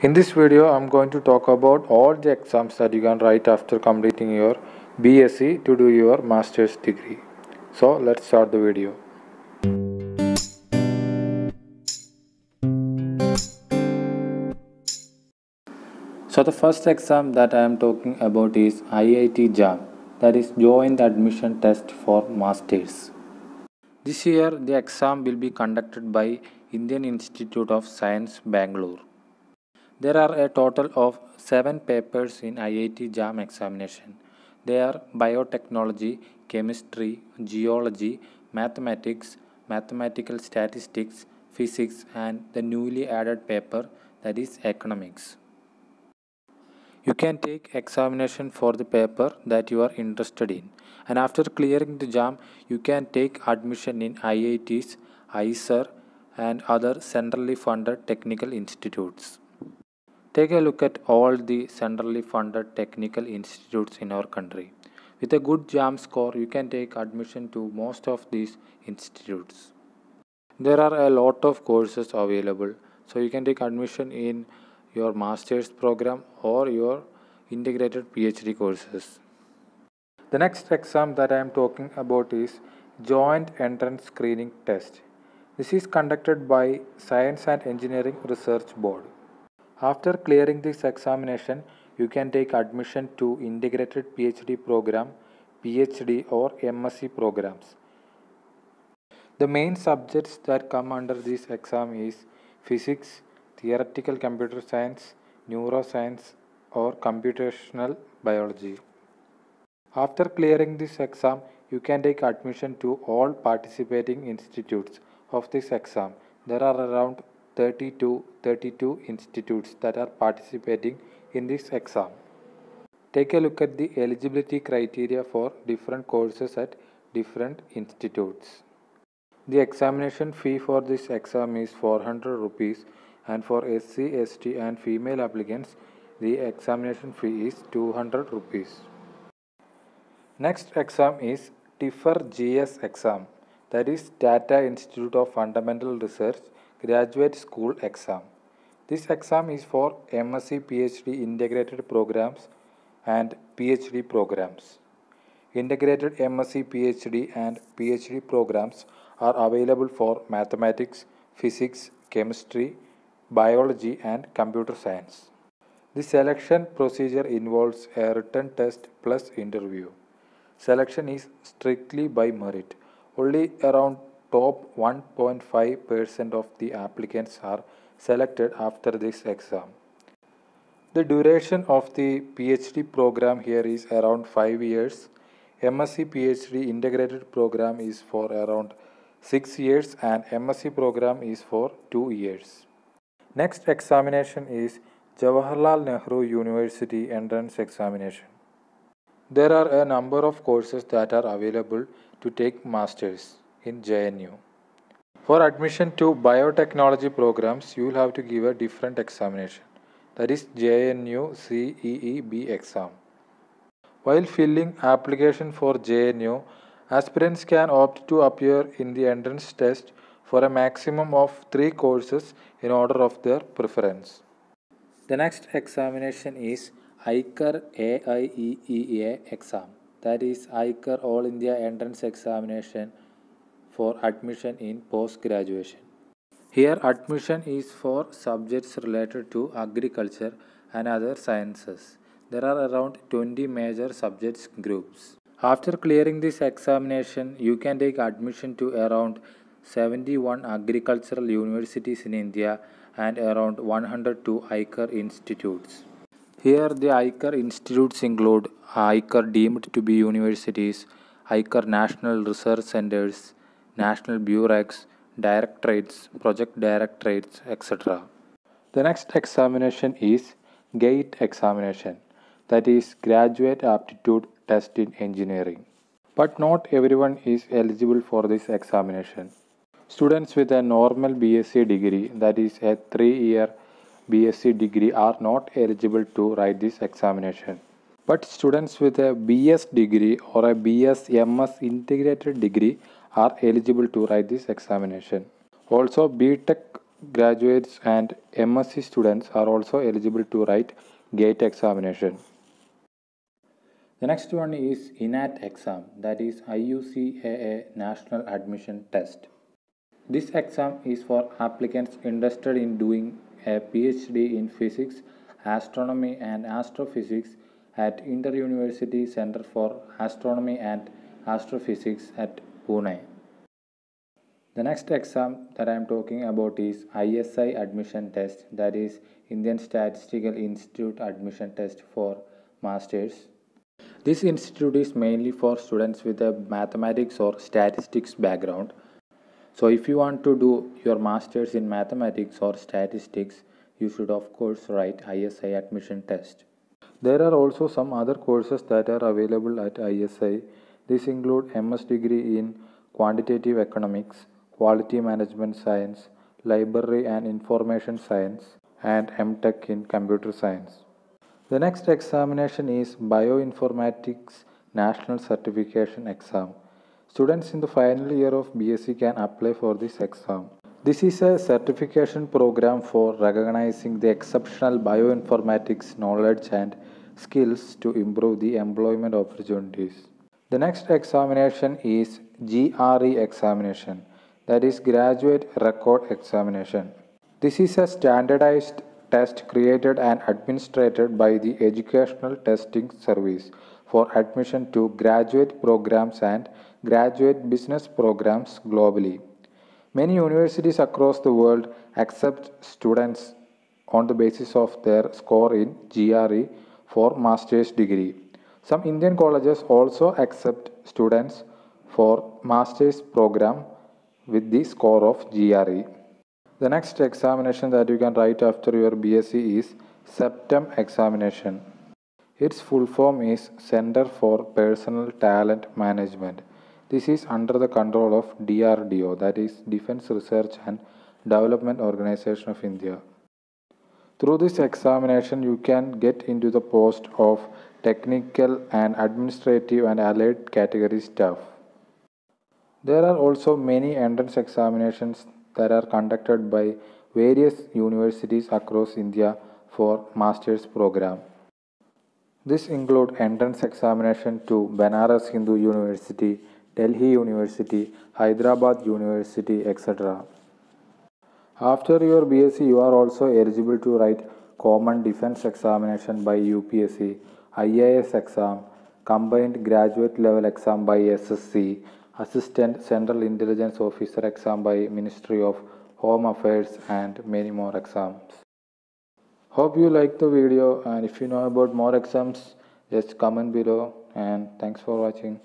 In this video, I'm going to talk about all the exams that you can write after completing your BSc to do your master's degree. So let's start the video. So the first exam that I am talking about is IIT JAM, that is Joint Admission Test for Masters. This year, the exam will be conducted by Indian Institute of Science, Bangalore. There are a total of 7 papers in IIT JAM examination. They are biotechnology, chemistry, geology, mathematics, mathematical statistics, physics, and the newly added paper, that is economics. You can take examination for the paper that you are interested in, and after clearing the JAM, you can take admission in IITs, ISER, and other centrally funded technical institutes. Take a look at all the centrally funded technical institutes in our country. With a good JAM score, you can take admission to most of these institutes. There are a lot of courses available, so you can take admission in your master's program or your integrated PhD courses. The next exam that I am talking about is Joint Entrance Screening Test. This is conducted by Science and Engineering Research Board. After clearing this examination, you can take admission to integrated PhD program, PhD or MSc programs. The main subjects that come under this exam is physics, theoretical computer science, neuroscience or computational biology. After clearing this exam, you can take admission to all participating institutes of this exam. There are around 32 institutes that are participating in this exam. Take a look at the eligibility criteria for different courses at different institutes. The examination fee for this exam is 400 rupees, and for SC, ST and female applicants, the examination fee is 200 rupees. Next exam is TIFR GS exam, that is Tata Institute of Fundamental Research Graduate School exam. This exam is for MSc PhD integrated programs and PhD programs. Integrated MSc PhD and PhD programs are available for mathematics, physics, chemistry, biology and computer science. The selection procedure involves a written test plus interview. Selection is strictly by merit. Only around top 1.5% of the applicants are selected after this exam. The duration of the PhD program here is around 5 years. MSc PhD integrated program is for around 6 years and MSc program is for 2 years. Next examination is Jawaharlal Nehru University Entrance Examination. There are a number of courses that are available to take masters in JNU. For admission to biotechnology programs, you will have to give a different examination, that is JNU CEEB exam. While filling application for JNU, aspirants can opt to appear in the entrance test for a maximum of 3 courses in order of their preference. The next examination is ICAR AIEEA exam, that is ICAR All India Entrance Examination for admission in post-graduation. Here admission is for subjects related to agriculture and other sciences. There are around 20 major subjects groups. After clearing this examination, you can take admission to around 71 agricultural universities in India and around 102 ICAR institutes. Here the ICAR institutes include ICAR deemed to be universities, ICAR National Research Centers, National Bureaus, Directorates, Project Directorates, etc. The next examination is GATE examination, that is Graduate Aptitude Test in Engineering. But not everyone is eligible for this examination. Students with a normal BSc degree, that is a 3-year BSc degree, are not eligible to write this examination. But students with a BS degree or a BS MS integrated degree are eligible to write this examination. Also, BTech graduates and MSc students are also eligible to write GATE examination. The next one is INAT exam, that is IUCAA National Admission Test. This exam is for applicants interested in doing a PhD in physics, astronomy and astrophysics at Inter-University Center for Astronomy and Astrophysics at Pune. The next exam that I am talking about is ISI admission test, that is Indian Statistical Institute admission test for masters. This institute is mainly for students with a mathematics or statistics background. So if you want to do your masters in mathematics or statistics, you should of course write ISI admission test. There are also some other courses that are available at ISI. These include MS degree in quantitative economics, quality management science, library and information science, and MTech in computer science. The next examination is Bioinformatics National Certification Exam. Students in the final year of BSc can apply for this exam. This is a certification program for recognizing the exceptional bioinformatics knowledge and skills to improve the employment opportunities. The next examination is GRE examination, that is Graduate Record Examination. This is a standardized test created and administered by the Educational Testing Service for admission to graduate programs and graduate business programs globally. Many universities across the world accept students on the basis of their score in GRE for master's degree. Some Indian colleges also accept students for master's program with the score of GRE. The next examination that you can write after your BSc is SEPTEM examination. Its full form is Center for Personal Talent Management. This is under the control of DRDO, that is Defense Research and Development Organization of India. Through this examination, you can get into the post of technical and administrative and allied category staff. There are also many entrance examinations that are conducted by various universities across India for master's program. This include entrance examination to Banaras Hindu University, Delhi University, Hyderabad University, etc. After your BSc, you are also eligible to write Common Defense Examination by UPSC, IAS exam, Combined Graduate Level exam by SSC, Assistant Central Intelligence Officer exam by Ministry of Home Affairs, and many more exams. Hope you liked the video, and if you know about more exams, just comment below, and thanks for watching.